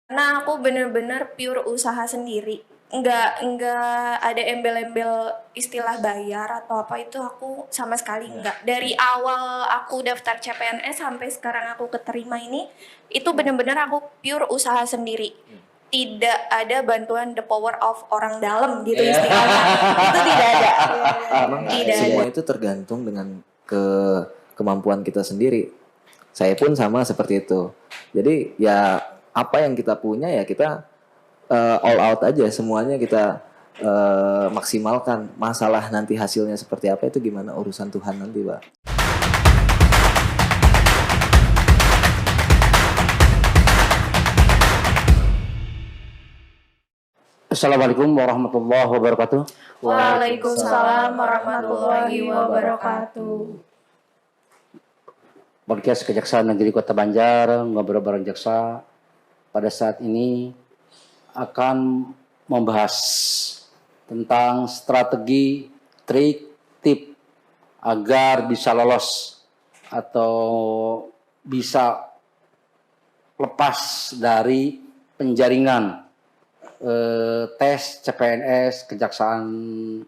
Karena aku bener-bener pure usaha sendiri, nggak ada embel-embel istilah bayar atau apa itu aku sama sekali nggak. Dari awal aku daftar CPNS sampai sekarang aku keterima ini, itu bener-bener aku pure usaha sendiri. Tidak ada bantuan the power of orang dalam gitu istilahnya. Itu tidak ada. Emang Tidak semua ada. itu tergantung dengan kemampuan kita sendiri. Saya pun sama seperti itu. Jadi ya apa yang kita punya ya kita all out aja, semuanya kita maksimalkan. Masalah nanti hasilnya seperti apa itu gimana urusan Tuhan nanti, Pak. Assalamualaikum warahmatullahi wabarakatuh. Waalaikumsalam warahmatullahi wabarakatuh. Podcast Kejaksaan Negeri Kota Banjar, ngobrol bareng jaksa. Pada saat ini akan membahas tentang strategi, trik, tip agar bisa lolos atau bisa lepas dari penjaringan tes CPNS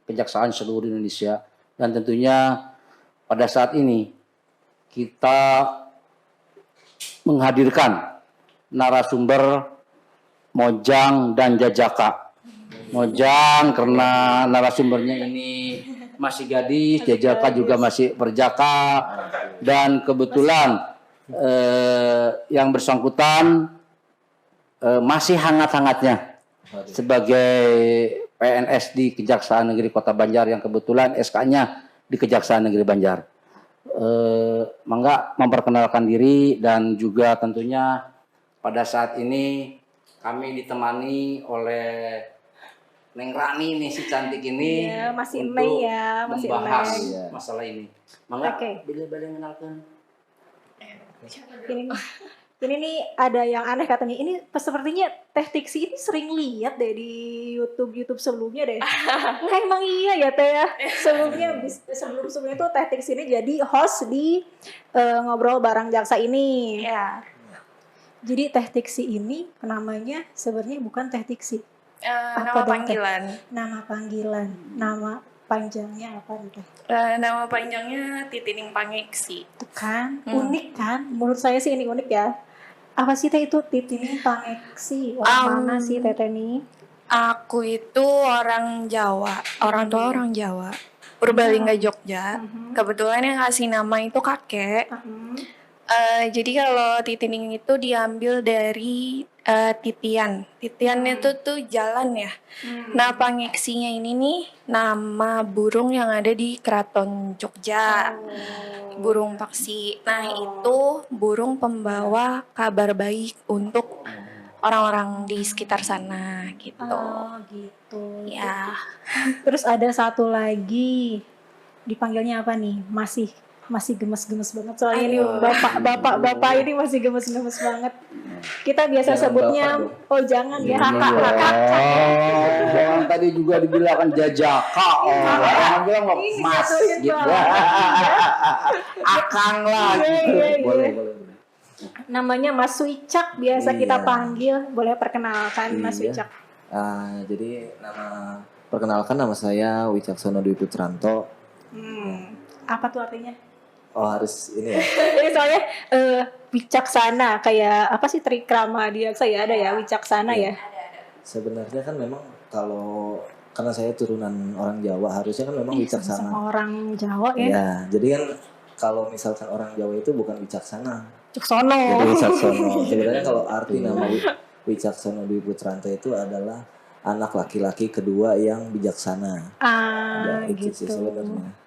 kejaksaan seluruh Indonesia. Dan tentunya pada saat ini kita menghadirkan narasumber Mojang dan Jajaka. Mojang karena narasumbernya ini masih gadis, Jajaka juga masih berjaka, dan kebetulan yang bersangkutan masih hangat-hangatnya sebagai PNS di Kejaksaan Negeri Kota Banjar yang kebetulan SK-nya di Kejaksaan Negeri Banjar. Mangga memperkenalkan diri, dan juga tentunya pada saat ini kami ditemani oleh Neng Rani nih, si cantik ini, ya, masih untuk ya, masih membahas Mei. masalah ini. Mangga, Oke. bila-bila mengenalkan. Ini nih ada yang aneh katanya. Ini sepertinya Teh Tiksi ini sering lihat deh di YouTube sebelumnya deh. Nah, emang iya ya Teh ya. Sebelumnya tuh Teh Tiksi ini jadi host di ngobrol bareng jaksa ini. Ya. Jadi Teh Tiksi ini namanya sebenarnya bukan Teh Tiksi. Nama panggilan. Nama panggilan. Nama panjangnya apa nih Teh? Nama panjangnya Titining Pangeksi. Tuh kan, unik kan? Menurut saya sih ini unik ya. Apa sih Teh itu Titining Pangeksi? Orang mana sih Teh ini? Aku itu orang Jawa, orang tua orang Jawa, Purbalingga Jogja. Kebetulan yang kasih nama itu kakek. Jadi kalau Titining itu diambil dari titian. Titian itu tuh jalan ya. Nah, Pangeksinya ini nih nama burung yang ada di Keraton Jogja. Burung paksi. Nah, itu burung pembawa kabar baik untuk orang-orang di sekitar sana gitu. Oh, gitu. Ya. Terus ada satu lagi. Dipanggilnya apa nih? Masih gemes-gemes banget soalnya ini bapak ini masih gemes-gemes banget. Kita biasa Jangan sebutnya bapak oh jangan ya. Jangan tadi juga dibilangkan Jajaka. Orang bilang Mas gitu. Akang lah gitu. Iya. Boleh. Namanya Mas Wicak biasa kita Iya. panggil. Boleh perkenalkan Mas Iya. Wicak? Jadi perkenalkan, nama saya Wicaksono Dwi Putranto. Apa tuh artinya? Oh, harus ini ya. Ini soalnya wicaksana, kayak apa sih trikrama dia saya ada ya wicaksana ya. Sebenarnya kan memang karena saya turunan orang Jawa, harusnya kan memang wicaksana. Sama orang Jawa ya. Ya, jadi kan kalau misalkan orang Jawa itu bukan wicaksana, Cuksono. jadi wicaksono. Sebenarnya kalau arti nama Wicaksono Dwi Putranto itu adalah anak laki-laki kedua yang bijaksana. Ya, itu sih Gitu. sebenarnya.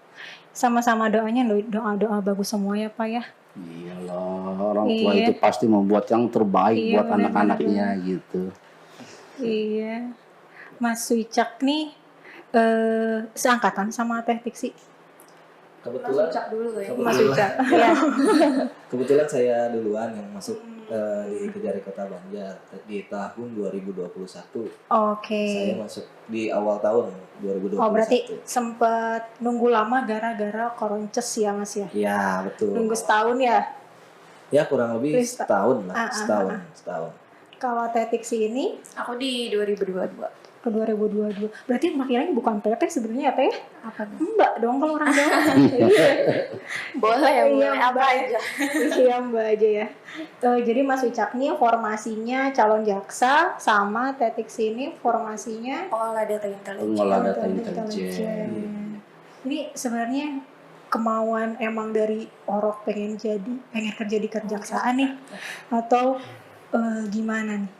Sama-sama doanya doa bagus semua ya Pak ya. Iyalah, orang tua Iya. itu pasti membuat yang terbaik Iya, buat benar-benar. anak-anaknya gitu. Iya. Mas Wicak nih seangkatan sama Teh Tiksi. Kebetulan dulu ya. Mas Wicak. Iya. Kebetulan saya duluan yang masuk di Kejari Kota Banjar di tahun 2021. Oke. Saya masuk di awal tahun 2021. Oh berarti sempet nunggu lama gara-gara koronces ya Mas ya? Iya, betul. Nunggu setahun ya? Ya kurang lebih setahun lah, Ah. setahun. Kalau Tetiksi ini Aku di 2022. ke 2022. Berarti maknanya bukan Teteh sebenarnya ya Teh? Apa tuh? Mbak dong kalau orang Jawa. Iya. Boleh ya, Iya, boleh apa Mbak. aja. Iya Mbak aja ya. Jadi Mas Wicak nih formasinya calon jaksa sama Tetiksi ini formasinya Olah data intelijen. Pengolah data intelijen. intelijen. Ini sebenarnya kemauan emang dari Orok pengen kerja di kejaksaan nih atau gimana nih?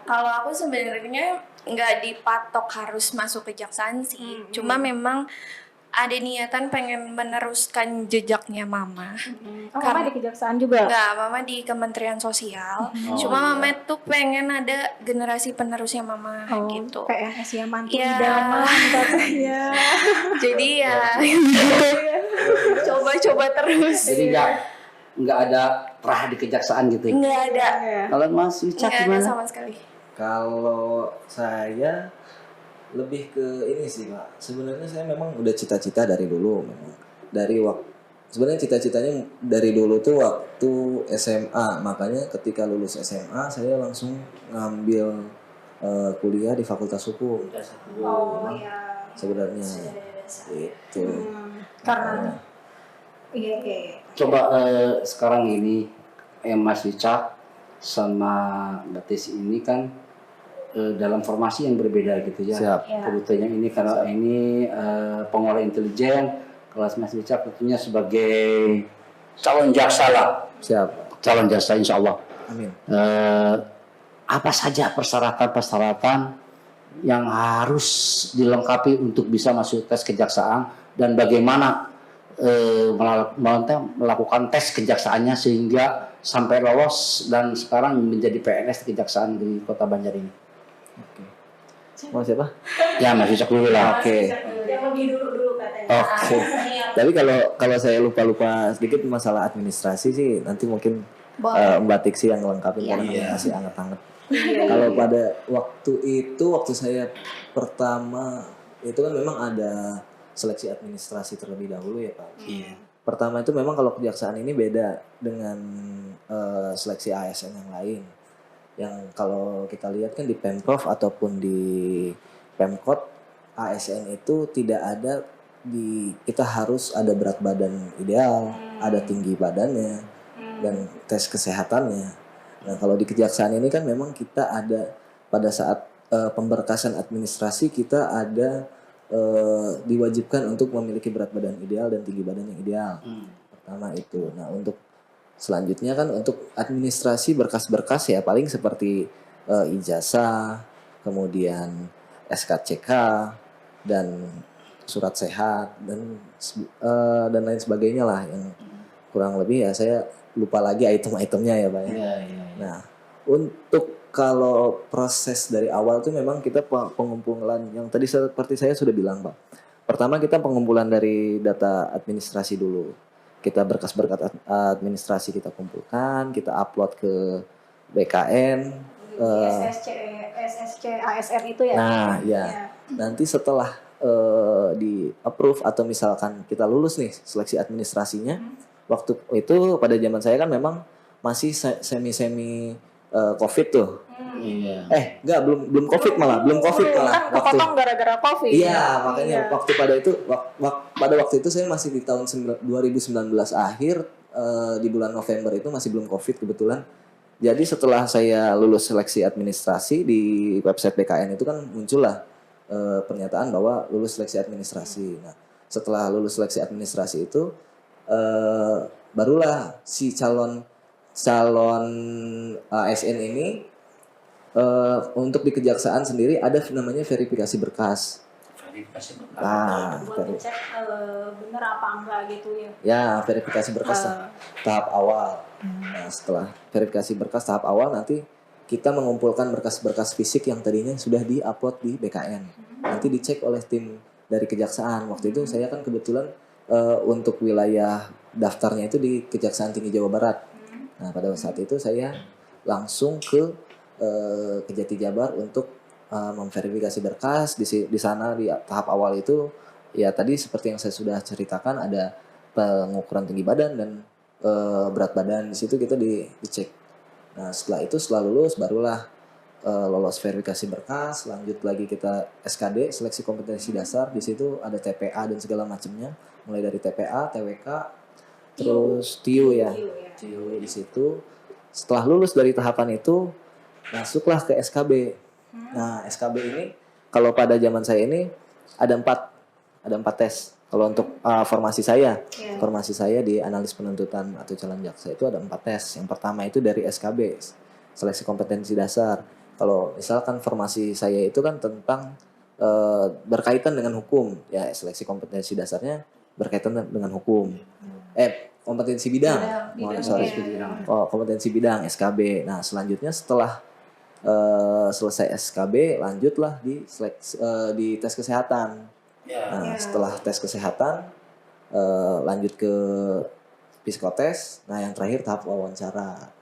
Kalau aku sebenarnya nggak dipatok harus masuk kejaksaan sih. Cuma memang ada niatan pengen meneruskan jejaknya mama. Oh, Mama di kejaksaan juga? Nggak, mama di Kementerian Sosial. Oh, Cuma iya. mama tuh pengen ada generasi penerusnya mama gitu. PNS ya mantu Iya. idaman katanya. Jadi ya coba-coba terus. Jadi nggak ada terah di kejaksaan gitu ya? Nggak ada. Kalau Mas Wicak Nggak ada gimana? sama sekali. Kalau saya lebih ke ini sih Pak. Sebenarnya saya memang udah cita-cita dari dulu memang. Dari waktu sebenarnya cita-citanya dari dulu tuh waktu SMA. Makanya ketika lulus SMA saya langsung ngambil kuliah di Fakultas Hukum. Oh iya. Sebenarnya itu. Karena iya oke. Coba sekarang ini Mas Wicak sama Mbak Tesi ini kan dalam formasi yang berbeda gitu ya. Siap. Kebutuhannya ini karena ini pengolah intelijen, kelas Mas Wicak tentunya sebagai calon jaksa lah. Siap. Calon jaksa insya Allah. Amin. Apa saja persyaratan-persyaratan yang harus dilengkapi untuk bisa masuk tes kejaksaan dan bagaimana melakukan tes kejaksaannya sehingga sampai lolos dan sekarang menjadi PNS kejaksaan di Kota Banjar ini. Oke. Mau siapa? Ya Mas Wicak dulu lah. Oke. Yang lebih dulu katanya. Oke. Tapi kalau saya lupa sedikit masalah administrasi sih nanti mungkin Boleh. Mbak Tiksi yang lengkapin Iya. karena masih anget-anget. Kalau pada waktu saya pertama itu kan memang ada seleksi administrasi terlebih dahulu ya Pak. Iya. Pertama itu memang kalau kejaksaan ini beda dengan seleksi ASN yang lain. Yang kalau kita lihat kan di Pemprov ataupun di Pemkot ASN itu tidak ada kita harus ada berat badan ideal, ada tinggi badannya dan tes kesehatannya. Nah, kalau di kejaksaan ini kan memang kita ada pada saat pemberkasan administrasi kita ada diwajibkan untuk memiliki berat badan ideal dan tinggi badan yang ideal. Pertama itu. Nah, untuk selanjutnya kan untuk administrasi berkas-berkas ya paling seperti ijazah, kemudian SKCK dan surat sehat dan lain sebagainya lah yang kurang lebih ya saya lupa lagi item-itemnya ya Pak ya. Iya. Nah, untuk kalau proses dari awal tuh memang kita pengumpulan yang tadi seperti saya sudah bilang Pak. Pertama kita pengumpulan dari data administrasi dulu. Kita berkas-berkas administrasi kita kumpulkan, kita upload ke BKN. SSC, ASN itu ya? Nah, ya. Nanti setelah di approve atau misalkan kita lulus nih seleksi administrasinya, waktu itu pada zaman saya kan memang masih semi COVID tuh. Iya. Enggak, belum COVID malah, belum COVID malah. Kan kepotong gara-gara COVID. Iya, makanya waktu pada waktu itu saya masih di tahun 2019 akhir di bulan November itu masih belum COVID kebetulan. Jadi setelah saya lulus seleksi administrasi di website BKN itu kan muncullah pernyataan bahwa lulus seleksi administrasi. Nah, setelah lulus seleksi administrasi itu barulah si calon ASN ini untuk di kejaksaan sendiri ada namanya verifikasi berkas. Nah, Buat ngecek bener apa enggak gitu ya. ya verifikasi berkas tahap awal. Nah, setelah verifikasi berkas tahap awal nanti kita mengumpulkan berkas-berkas fisik yang tadinya sudah di-upload di BKN. Nanti dicek oleh tim dari kejaksaan. Waktu itu saya kan kebetulan untuk wilayah daftarnya itu di Kejaksaan Tinggi Jawa Barat. Nah, pada saat itu saya langsung ke Kejati Jabar untuk memverifikasi berkas. Di sana di tahap awal itu ya tadi seperti yang saya sudah ceritakan ada pengukuran tinggi badan dan berat badan. Di situ kita dicek Nah setelah lulus barulah lolos verifikasi berkas, lanjut lagi kita SKD, seleksi kompetensi dasar. Di situ ada TPA dan segala macamnya, mulai dari TPA, TWK, terus TIU ya. TIU di situ. Setelah lulus dari tahapan itu, masuklah ke SKB. Nah SKB ini kalau pada zaman saya ini ada empat tes. Kalau untuk formasi saya di analis penuntutan atau calon jaksa itu ada 4 tes. Yang pertama itu dari SKB, seleksi kompetensi dasar. Kalau misalkan formasi saya itu kan tentang berkaitan dengan hukum, ya seleksi kompetensi dasarnya berkaitan dengan hukum. Kompetensi bidang. Kompetensi bidang SKB. Nah selanjutnya setelah selesai SKB lanjutlah di tes kesehatan. Nah setelah tes kesehatan lanjut ke psikotes. Nah yang terakhir tahap wawancara.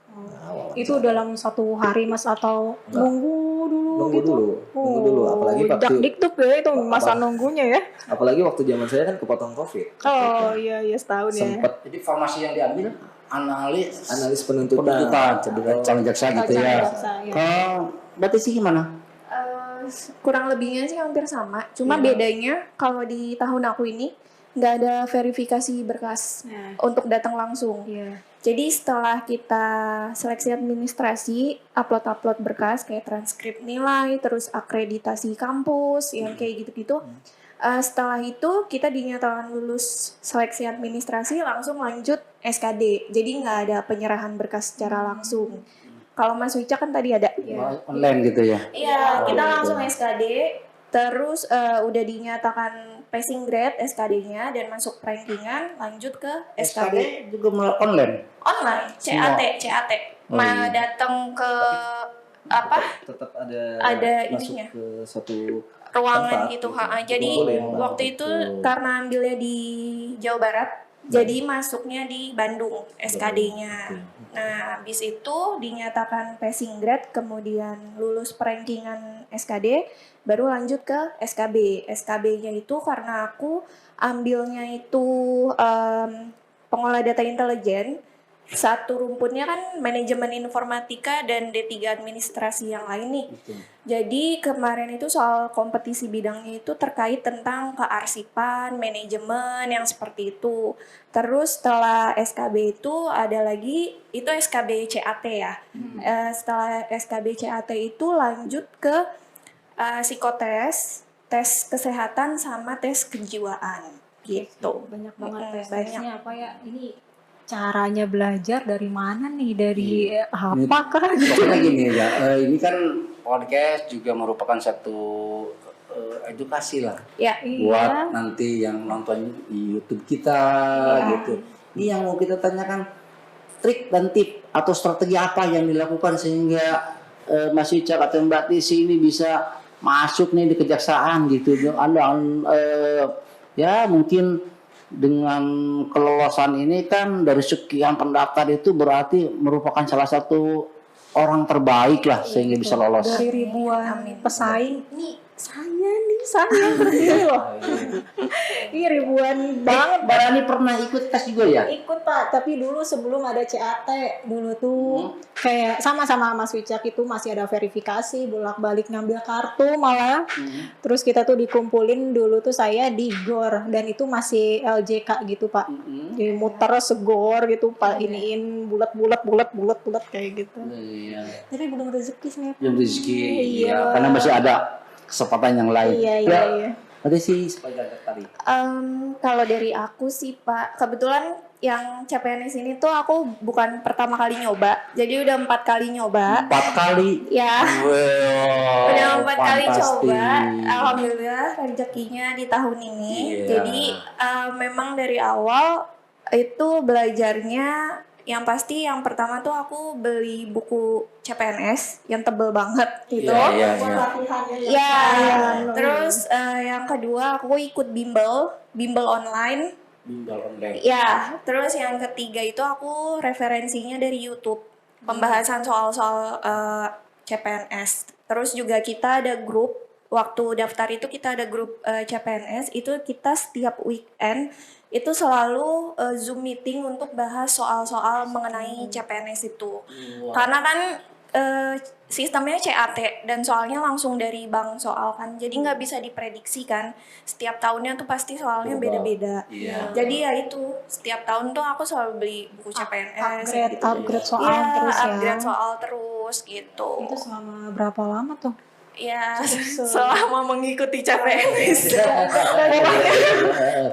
Itu dalam 1 hari Mas atau nunggu dulu apalagi waktu dik-dik ya itu masa nunggunya ya. Apalagi waktu zaman saya kan kepotong COVID. Oh iya setahun ya. Sempet Jadi formasi yang diambil analis penuntutan calon jaksa gitu ya. Kalau Mbak Tisi gimana? Kurang lebihnya sih hampir sama. Cuma bedanya kalau di tahun aku ini nggak ada verifikasi berkas untuk datang langsung. Jadi setelah kita seleksi administrasi, upload berkas kayak transkrip nilai, terus akreditasi kampus, yang kayak gitu-gitu. Setelah itu kita dinyatakan lulus seleksi administrasi, langsung lanjut SKD. Jadi nggak ada penyerahan berkas secara langsung. Kalau Mas Wicak kan tadi ada. Online gitu ya? Iya, kita langsung SKD. Terus udah dinyatakan passing grade SKD-nya dan masuk rankingan, lanjut ke SKB. juga online? Online, CAT. Datang ke tetap ada masuk ininya. ke satu Ruangan tempat, gitu. Jadi waktu itu karena ambilnya di Jawa Barat, jadi masuknya di Bandung SKD-nya. Nah, habis itu dinyatakan passing grade, kemudian lulus perankingan SKD, baru lanjut ke SKB. SKB-nya itu karena aku ambilnya itu pengolah data intelijen, satu rumputnya kan manajemen informatika dan D3 administrasi yang lain nih. Jadi kemarin itu soal kompetisi bidangnya itu terkait tentang kearsipan, manajemen yang seperti itu. Terus setelah SKB itu ada lagi, itu SKB CAT ya. Setelah SKB CAT itu lanjut ke psikotes, tes kesehatan sama tes kejiwaan gitu. Banyak banget Banyak. apa ya ini caranya belajar dari mana nih, dari apa kah gitu. Pokoknya gini ya, ini kan podcast juga merupakan satu edukasi lah buat nanti yang nonton di YouTube kita gitu. Ini yang mau kita tanyakan, trik dan tip atau strategi apa yang dilakukan sehingga Mas Wicak atau Mbak Tisi ini bisa masuk nih di kejaksaan gitu. Anda ya mungkin dengan kelolosan ini kan dari sekian pendaftar itu berarti merupakan salah satu orang terbaik lah sehingga bisa lolos. Dari ribuan pesaing nih saya berdiri loh. Ini ribuan banget. Barani pernah ikut tes juga ya? Ikut Pak, tapi dulu sebelum ada CAT dulu tuh kayak sama-sama Mas Wicak itu masih ada verifikasi, bolak-balik ngambil kartu malah. Terus kita tuh dikumpulin dulu tuh saya di GOR dan itu masih LJK gitu Pak. Jadi muter segor gitu Pak, iniin bulat kayak gitu. Tapi belum rezeki sih. Belum rezeki. Iya, karena masih ada kesempatan yang lain. Iya. Ada sih sebagai tadi. Kalau dari aku sih Pak, kebetulan yang CPNS ini tuh aku bukan pertama kali nyoba, jadi udah 4 kali nyoba. 4 kali? Ya. Wow, udah 4 kali fantastic. coba. Alhamdulillah rezekinya di tahun ini. Jadi memang dari awal itu belajarnya yang pasti yang pertama tuh aku beli buku CPNS yang tebel banget gitu. Terus yang kedua aku ikut bimbel online. Ya, terus yang ketiga itu aku referensinya dari YouTube, pembahasan soal-soal CPNS. Terus juga kita ada grup waktu daftar itu kita ada grup CPNS, itu kita setiap weekend itu selalu Zoom meeting untuk bahas soal-soal mengenai CPNS itu. Karena kan sistemnya CAT dan soalnya langsung dari bank soal kan, jadi nggak bisa diprediksi kan, setiap tahunnya tuh pasti soalnya beda-beda. Jadi ya itu setiap tahun tuh aku selalu beli buku CPNS upgrade soal ya, terus ya. upgrade soal terus gitu. Itu selama berapa lama tuh? Ya selama mengikuti CPNS.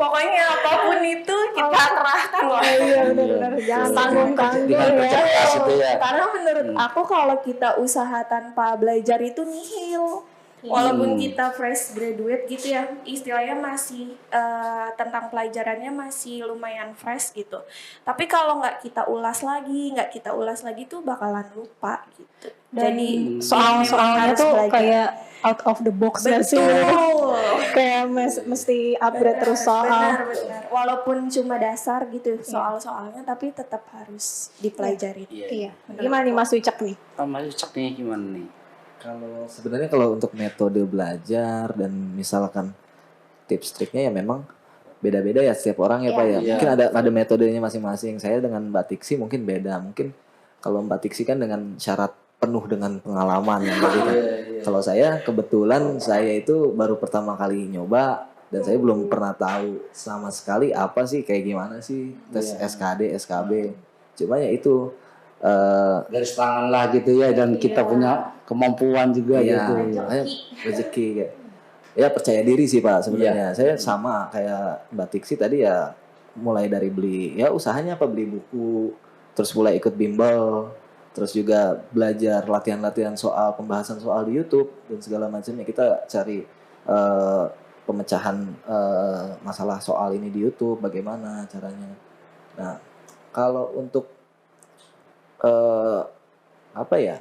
Pokoknya apapun itu kita kerahkan loh. Iya benar-benar, jangan tanggung-tanggung ya. Karena menurut aku kalau kita usaha tanpa belajar itu nihil. Walaupun kita fresh graduate gitu ya, istilahnya masih tentang pelajarannya masih lumayan fresh gitu. Tapi kalau nggak kita ulas lagi tuh bakalan lupa gitu. Dan jadi soal-soalnya tuh kayak out of the box ya sih. Kayak mesti upgrade terus soal. Benar. Walaupun cuma dasar gitu soal-soalnya, tapi tetap harus dipelajari. Iya. Gimana nih Mas Wicak nih? Mas Wicak nih gimana nih? Kalau sebenarnya kalau untuk metode belajar dan misalkan tips triknya ya memang beda-beda ya setiap orang ya Pak ya. Mungkin ada metodenya masing-masing. Saya dengan Mbak Tiksi mungkin beda. Mungkin kalau Mbak Tiksi kan dengan syarat penuh dengan pengalaman yang berbeda. Kalau saya kebetulan saya itu baru pertama kali nyoba dan saya belum pernah tahu sama sekali apa sih kayak gimana sih tes SKD, SKB. Cuma ya itu garis tangan lah gitu ya, dan kita punya kemampuan juga gitu. Rezeki ya. Ya percaya diri sih Pak sebenarnya. Saya sama kayak Mbak Tiksi tadi ya, mulai dari beli ya usahanya apa, beli buku, terus mulai ikut bimbel, terus juga belajar latihan-latihan soal, pembahasan soal di YouTube dan segala macamnya. Kita cari pemecahan masalah soal ini di YouTube, bagaimana caranya. Nah, kalau untuk apa ya?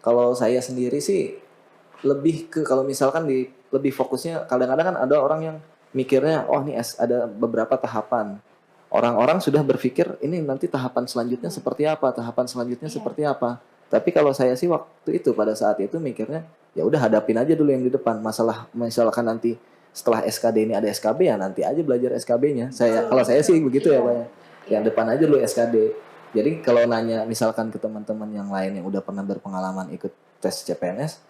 Kalau saya sendiri sih lebih ke, kalau misalkan lebih fokusnya, kadang-kadang kan ada orang yang mikirnya, oh ini ada beberapa tahapan. Orang-orang sudah berpikir ini nanti tahapan selanjutnya seperti apa, tahapan selanjutnya seperti apa. Tapi kalau saya sih waktu itu pada saat itu mikirnya ya udah hadapin aja dulu yang di depan. Masalah misalkan nanti setelah SKD ini ada SKB ya nanti aja belajar SKB-nya. Kalau saya sih begitu ya Pak ya. Yang depan aja dulu SKD. Jadi kalau nanya misalkan ke teman-teman yang lain yang udah pernah berpengalaman ikut tes CPNS,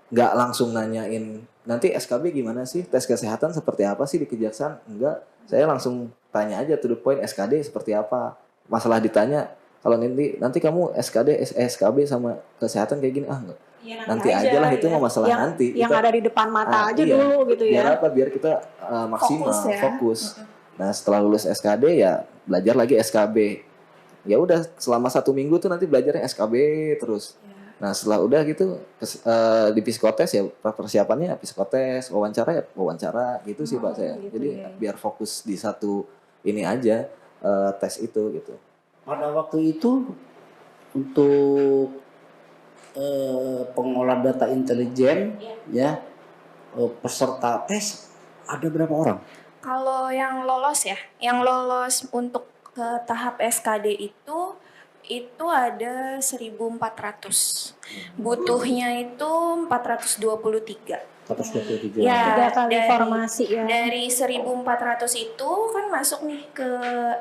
nggak langsung nanyain nanti SKB gimana sih, tes kesehatan seperti apa sih di kejaksaan, enggak. Saya langsung tanya aja to the point, SKD seperti apa. Masalah ditanya, kalau nanti kamu SKB sama kesehatan kayak gini, enggak. Ya, nanti aja lah itu mah masalah nanti. Yang ada di depan mata aja dulu gitu ya. Biar apa? Biar kita maksimal, fokus. Nah setelah lulus SKD ya belajar lagi SKB. Ya udah selama 1 minggu tuh nanti belajarnya SKB terus. Nah setelah udah gitu di psikotes ya persiapannya psikotes, wawancara gitu sih Pak saya. Gitu, jadi biar fokus di satu ini aja tes itu gitu. Pada waktu itu untuk pengolah data intelijen ya peserta tes ada berapa orang? Kalau yang lolos untuk ke tahap SKD itu ada 1.400. Butuhnya itu 423. 423. Ya, 3 kali formasi ya. Dari 1.400 itu kan masuk nih ke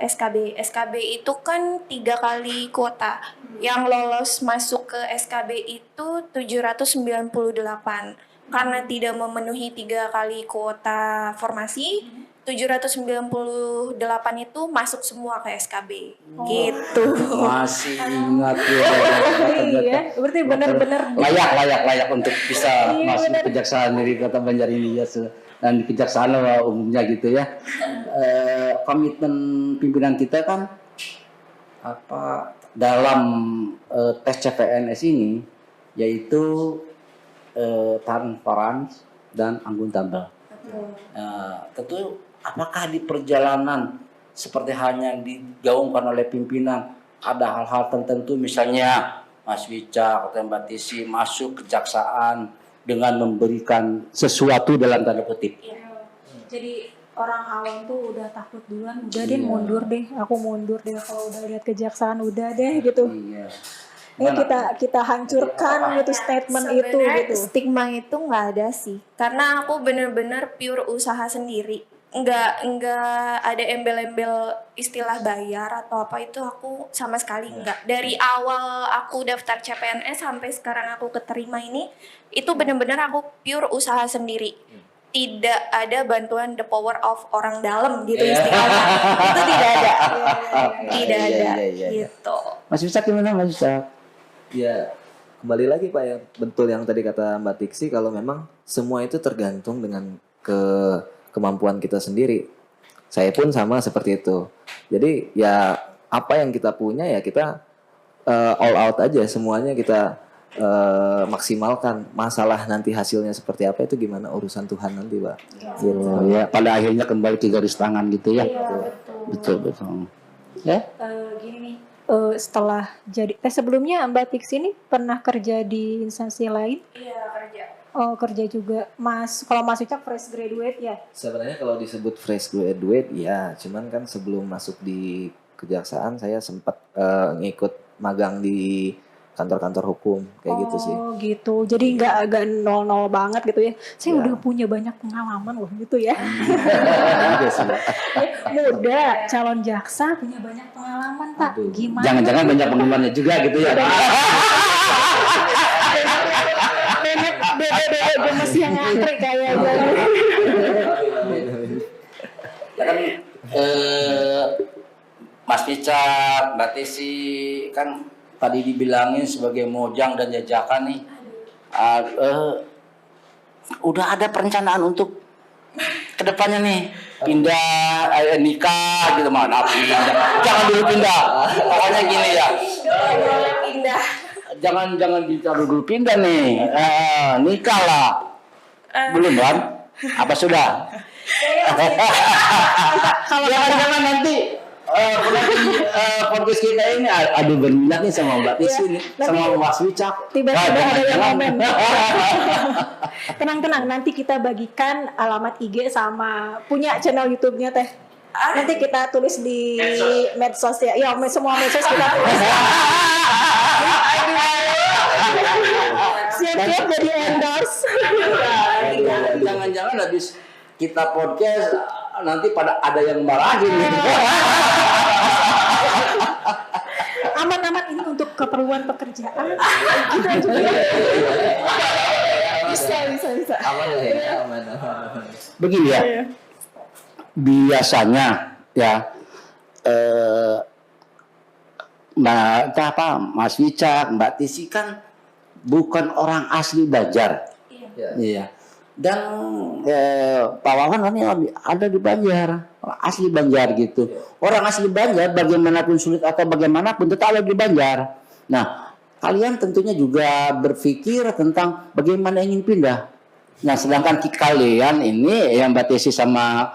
SKB. SKB itu kan 3 kali kuota. Yang lolos masuk ke SKB itu 798. Karena tidak memenuhi 3 kali kuota formasi, 798 itu masuk semua ke SKB. Gitu. Masih ingat ya. Iya, berarti benar-benar layak untuk bisa masuk kejaksaan dari Kota Banjar ini ya, dan di kejaksaan umumnya gitu ya. Komitmen pimpinan kita kan apa dalam tes CPNS ini yaitu transparan dan akuntabel. Tentu apakah di perjalanan seperti hanya yang digaungkan oleh pimpinan ada hal-hal tertentu, misalnya Mas Wicak atau Mbak Tisi masuk kejaksaan dengan memberikan sesuatu dalam tanda kutip. Jadi orang awam tuh udah takut duluan, udah deh mundur deh, aku mundur deh kalau udah lihat kejaksaan udah deh gitu. Iya. Ini kita hancurkan gitu statement itu Sebenarnya gitu. stigma itu nggak ada sih, karena aku bener-bener pure usaha sendiri, nggak ada embel-embel istilah bayar atau apa, itu aku sama sekali nggak. Dari awal aku daftar CPNS sampai sekarang aku keterima ini, itu bener-bener aku pure usaha sendiri. Tidak ada bantuan the power of orang dalam gitu istilahnya. Itu tidak ada. Tidak ada gitu. Mas Wisak gimana Mas Wisak? Ya, kembali lagi Pak, yang betul yang tadi kata Mbak Tiksi, kalau memang semua itu tergantung dengan kemampuan kita sendiri. Saya pun sama seperti itu. Jadi ya apa yang kita punya ya kita all out aja, semuanya kita maksimalkan. Masalah nanti hasilnya seperti apa itu gimana urusan Tuhan nanti, Pak. Ya, pada akhirnya kembali ke garis tangan gitu ya. Iya, Betul. Ya? Gini nih, setelah jadi sebelumnya Mbak Tix ini pernah kerja di instansi lain? Iya, kerja. Oh, kerja juga. Kalau Mas Wicak fresh graduate ya? Sebenarnya kalau disebut fresh graduate ya, cuman kan sebelum masuk di kejaksaan saya sempat ngikut magang di kantor-kantor hukum kayak gitu sih. Oh gitu, jadi nggak agak nol banget gitu ya. Saya Ya. udah punya banyak pengalaman loh gitu ya. Juga sih. Muda, calon jaksa punya banyak pengalaman Pak. Aduh. Gimana? Jangan-jangan banyak penggemarnya juga gitu ya. Bebe gemes yang ngantri kayaknya. Ya kan Mas Wicak, Mbak Tisi kan tadi dibilangin sebagai mojang dan jajakan nih. Udah ada perencanaan untuk kedepannya nih pindah nikah gitu, mana pindah, jangan dulu pindah, pokoknya gini ya, Pindah. jangan bicara dulu pindah nih, nikah lah, belum kan? Apa sudah? Jangan nanti podcast kita ini ada berminat nih sama Mbak Tisi nih, sama Mas Wicak. Tiba-tiba ada yang komen. Tenang, nanti kita bagikan alamat IG sama punya channel YouTube-nya Teh. Nanti kita tulis di medsos ya. Ya, semua medsos kita tulis. Siap-siap jadi endorse. Jangan-jangan habis kita podcast nanti pada ada yang marahin. Aman-aman ini untuk keperluan pekerjaan. Gitu aja. Bisa. Aman lah ya, aman. Begini ya, biasanya ya Mas Wicak, Mbak Tisi kan bukan orang asli Banjar. Iya. Dan Pak Wawan ini ada di Banjar, asli Banjar gitu. Orang asli Banjar bagaimanapun sulit atau bagaimanapun tetap ada di Banjar. Nah, kalian tentunya juga berpikir tentang bagaimana ingin pindah. Nah, sedangkan kalian ini yang Mbak Tisi sama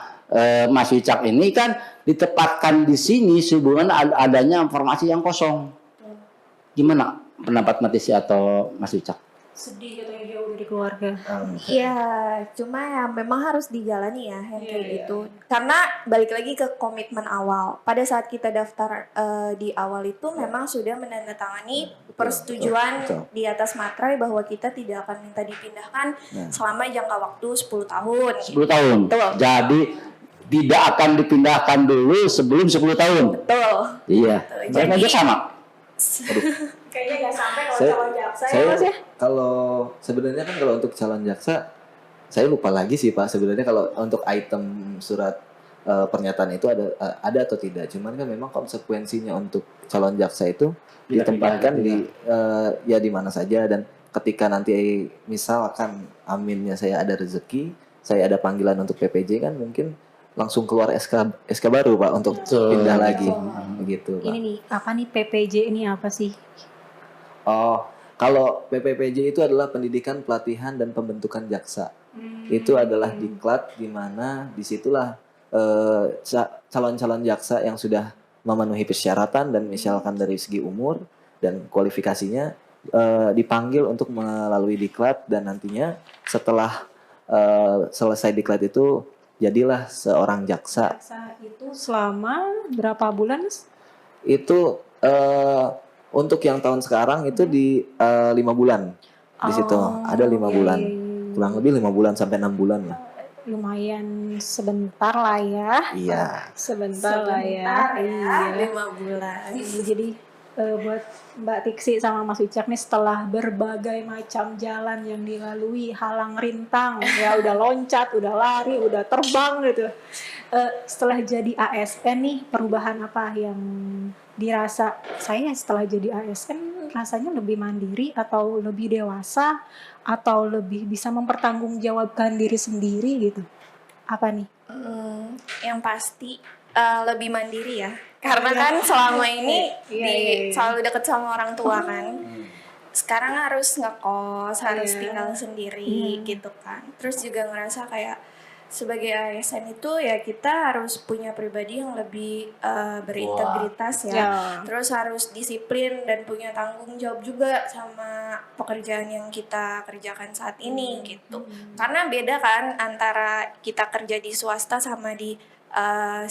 Mas Wicak ini kan ditempatkan di sini sehubungan adanya informasi yang kosong. Gimana pendapat Mbak Tisi atau Mas Wicak? Sedih gitu ya, jauh dari keluarga. Iya, cuma ya memang harus dijalani ya yang kayak gitu. Karena balik lagi ke komitmen awal. Pada saat kita daftar di awal itu memang sudah menandatangani persetujuan di atas materai bahwa kita tidak akan minta dipindahkan selama jangka waktu 10 tahun. 10 tahun. Betul. Jadi tidak akan dipindahkan dulu sebelum 10 tahun. Betul. Iya. Saya Jadi- aja sama. Kayaknya nggak sampai kalau Saya- calon jaksa ya Saya Mas ya. kalau sebenarnya kan kalau untuk calon jaksa saya lupa lagi sih Pak, sebenarnya kalau untuk item surat pernyataan itu ada atau tidak. Cuman kan memang konsekuensinya untuk calon jaksa itu ditempatkan di ya di mana saja, dan ketika nanti misalkan aminnya saya ada rezeki, saya ada panggilan untuk PPJ kan mungkin langsung keluar SK baru Pak untuk pindah lagi gitu Pak. Ini nih, apa nih PPJ ini apa sih? Oh, kalau PPPJ itu adalah pendidikan, pelatihan, dan pembentukan jaksa. Itu adalah diklat di mana disitulah calon-calon jaksa yang sudah memenuhi persyaratan dan misalkan dari segi umur dan kualifikasinya dipanggil untuk melalui diklat, dan nantinya setelah selesai diklat itu jadilah seorang jaksa. Jaksa itu selama berapa bulan Mas? Itu Untuk yang tahun sekarang itu di 5 bulan di situ ada 5 bulan, kurang lebih 5 bulan sampai 6 bulan lah. Lumayan sebentar lah ya. Iya. Sebentar lah ya. Iya. 5 bulan. Jadi buat Mbak Tiksi sama Mas Wicak nih setelah berbagai macam jalan yang dilalui, halang rintang, ya udah loncat, udah lari, udah terbang gitu. Setelah jadi ASN nih, perubahan apa yang dirasa saya setelah jadi ASN rasanya lebih mandiri atau lebih dewasa atau lebih bisa mempertanggungjawabkan diri sendiri gitu? Apa nih? Yang pasti lebih mandiri ya. Karena kan selama ini selalu deket sama orang tua kan. Sekarang harus ngekos, harus tinggal sendiri gitu kan. Terus juga ngerasa kayak sebagai ASN itu ya kita harus punya pribadi yang lebih berintegritas ya. Terus harus disiplin dan punya tanggung jawab juga sama pekerjaan yang kita kerjakan saat ini gitu. Karena beda kan antara kita kerja di swasta sama di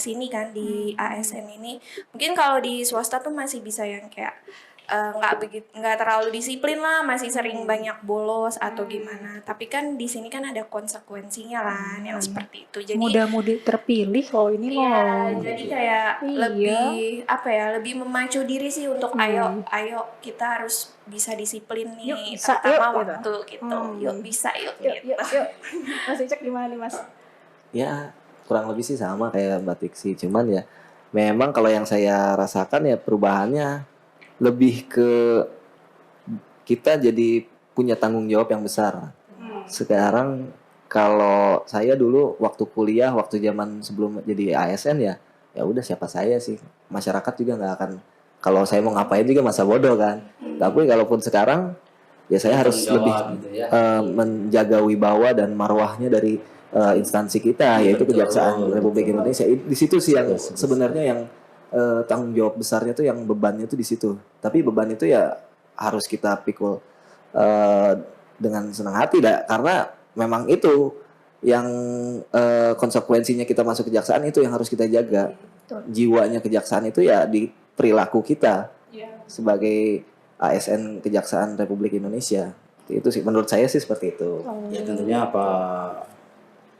sini kan di ASN ini. Mungkin kalau di swasta tuh masih bisa yang kayak nggak terlalu disiplin lah, masih sering banyak bolos atau gimana. Tapi kan di sini kan ada konsekuensinya kan yang seperti itu. Jadi muda-mudi terpilih loh ini loh. Iya, jadi kayak lebih apa ya, lebih memacu diri sih untuk ayo kita harus bisa disiplin nih, Yuk, bisa, terutama yuk, waktu gitu. Yuk bisa yuk gitu. Yuk. Mas Icak gimana nih Mas? Ya kurang lebih sih sama kayak Mbak Tiksi, cuman ya memang kalau yang saya rasakan ya perubahannya lebih ke kita jadi punya tanggung jawab yang besar. Sekarang kalau saya dulu waktu kuliah, waktu zaman sebelum jadi ASN ya udah siapa saya sih, masyarakat juga nggak akan, kalau saya mau ngapain juga masa bodoh kan. Tapi kalaupun sekarang ya saya harus lebih gitu ya. menjaga wibawa dan marwahnya dari instansi kita, yaitu Kejaksaan Republik Indonesia. Di situ sih yang sebenarnya yang tanggung jawab besarnya tuh, yang bebannya tuh di situ. Tapi beban itu ya harus kita pikul dengan senang hati karena memang itu yang konsekuensinya kita masuk kejaksaan, itu yang harus kita jaga. Jiwanya kejaksaan itu ya di perilaku kita sebagai ASN Kejaksaan Republik Indonesia. Itu sih menurut saya sih seperti itu. Ya tentunya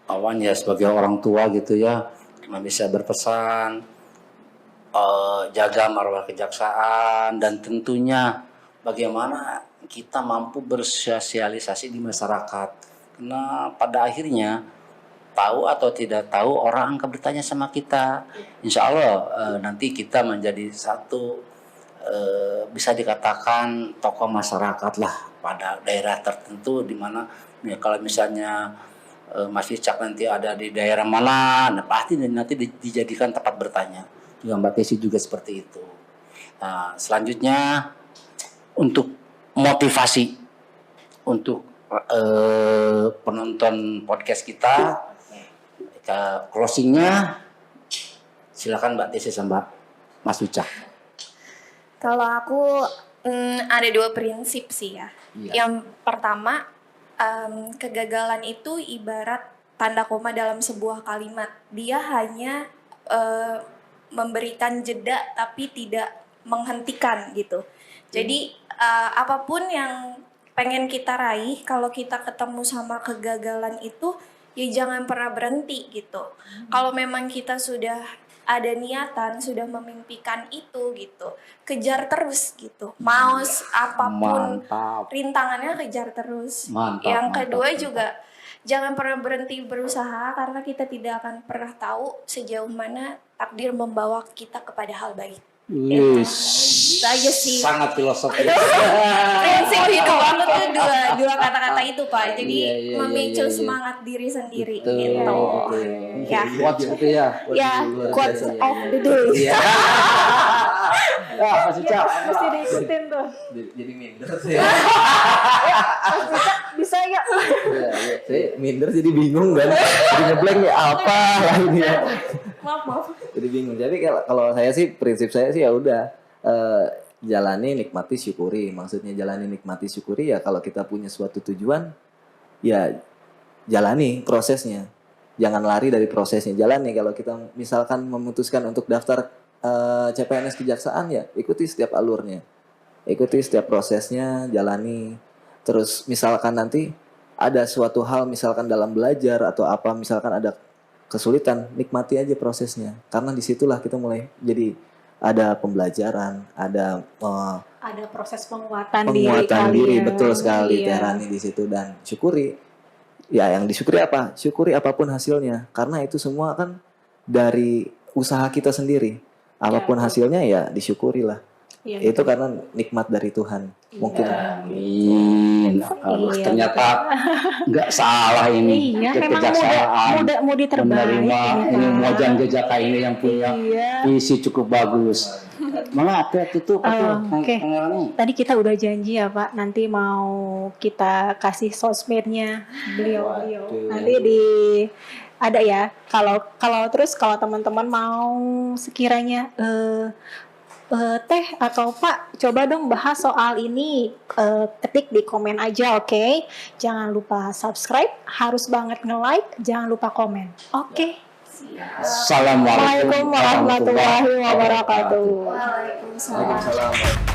Awan ya sebagai orang tua gitu ya, cuma bisa berpesan jaga marwah kejaksaan, dan tentunya bagaimana kita mampu bersosialisasi di masyarakat. Karena pada akhirnya tahu atau tidak tahu orang akan bertanya sama kita. Insya Allah nanti kita menjadi satu bisa dikatakan tokoh masyarakat lah pada daerah tertentu, di mana ya, kalau misalnya Mas Wicak nanti ada di daerah mana, nah pasti nanti dijadikan tempat bertanya. Juga Mbak Tesi juga seperti itu. Nah, selanjutnya untuk motivasi untuk penonton podcast kita closingnya silakan Mbak Tesi sama Mas Wicak. Kalau aku ada 2 prinsip sih ya. Yang pertama, kegagalan itu ibarat tanda koma dalam sebuah kalimat. Dia hanya memberikan jeda tapi tidak menghentikan gitu. Jadi apapun yang pengen kita raih, kalau kita ketemu sama kegagalan itu ya jangan pernah berhenti gitu. Kalau memang kita sudah ada niatan, sudah memimpikan itu gitu, kejar terus gitu. Mau apapun rintangannya kejar terus. Yang kedua juga jangan pernah berhenti berusaha, karena kita tidak akan pernah tahu sejauh mana takdir membawa kita kepada hal baik. Itu aja sih. Sangat filosofis. Prinsip hidup aku tuh dua kata-kata itu Pak. Jadi memicu semangat diri sendiri gitu. Ya. Quotes itu ya. Ya, quotes of the day. Ya, Mas Wicak mesti diikutin tuh. Jadi minder sih. Mas Wicak bisa ya. Saya minder jadi bingung kan. Jadi ngeblank ya apa lah ini ya. Maaf. Jadi bingung. Jadi kalau saya sih, prinsip saya sih ya udah jalani, nikmati, syukuri. Maksudnya jalani, nikmati, syukuri ya kalau kita punya suatu tujuan ya jalani prosesnya. Jangan lari dari prosesnya, jalani. Kalau kita misalkan memutuskan untuk daftar CPNS kejaksaan ya ikuti setiap alurnya. ikuti setiap prosesnya, jalani. Terus misalkan nanti ada suatu hal, misalkan dalam belajar atau apa, misalkan ada kesulitan, nikmati aja prosesnya. Karena disitulah kita mulai jadi ada pembelajaran, ada proses penguatan penguatan diri, kalian. betul sekali Iya. Teh Rani di situ, dan syukuri. Ya yang disyukuri apa? Syukuri apapun hasilnya. Karena itu semua kan dari usaha kita sendiri. Apapun hasilnya ya disyukurilah. Iya, Itu karena nikmat dari Tuhan. Mungkin Amin. Iya, Ternyata nggak salah ini Iya, memang kekejaksaan mudi terbaik menerima ini Pak. Mojang Jejaka ini yang punya Iya. visi cukup bagus. Mana tutup Oke. Tadi kita udah janji ya Pak, nanti mau kita kasih sosmednya beliau. Nanti ada ya. Kalau teman-teman mau sekiranya Teh atau Pak, coba dong bahas soal ini, ketik di komen aja, oke? Jangan lupa subscribe, harus banget nge-like, jangan lupa komen. Oke. Assalamualaikum Waalaikumsalam warahmatullahi wabarakatuh. Waalaikumsalam. Waalaikumsalam.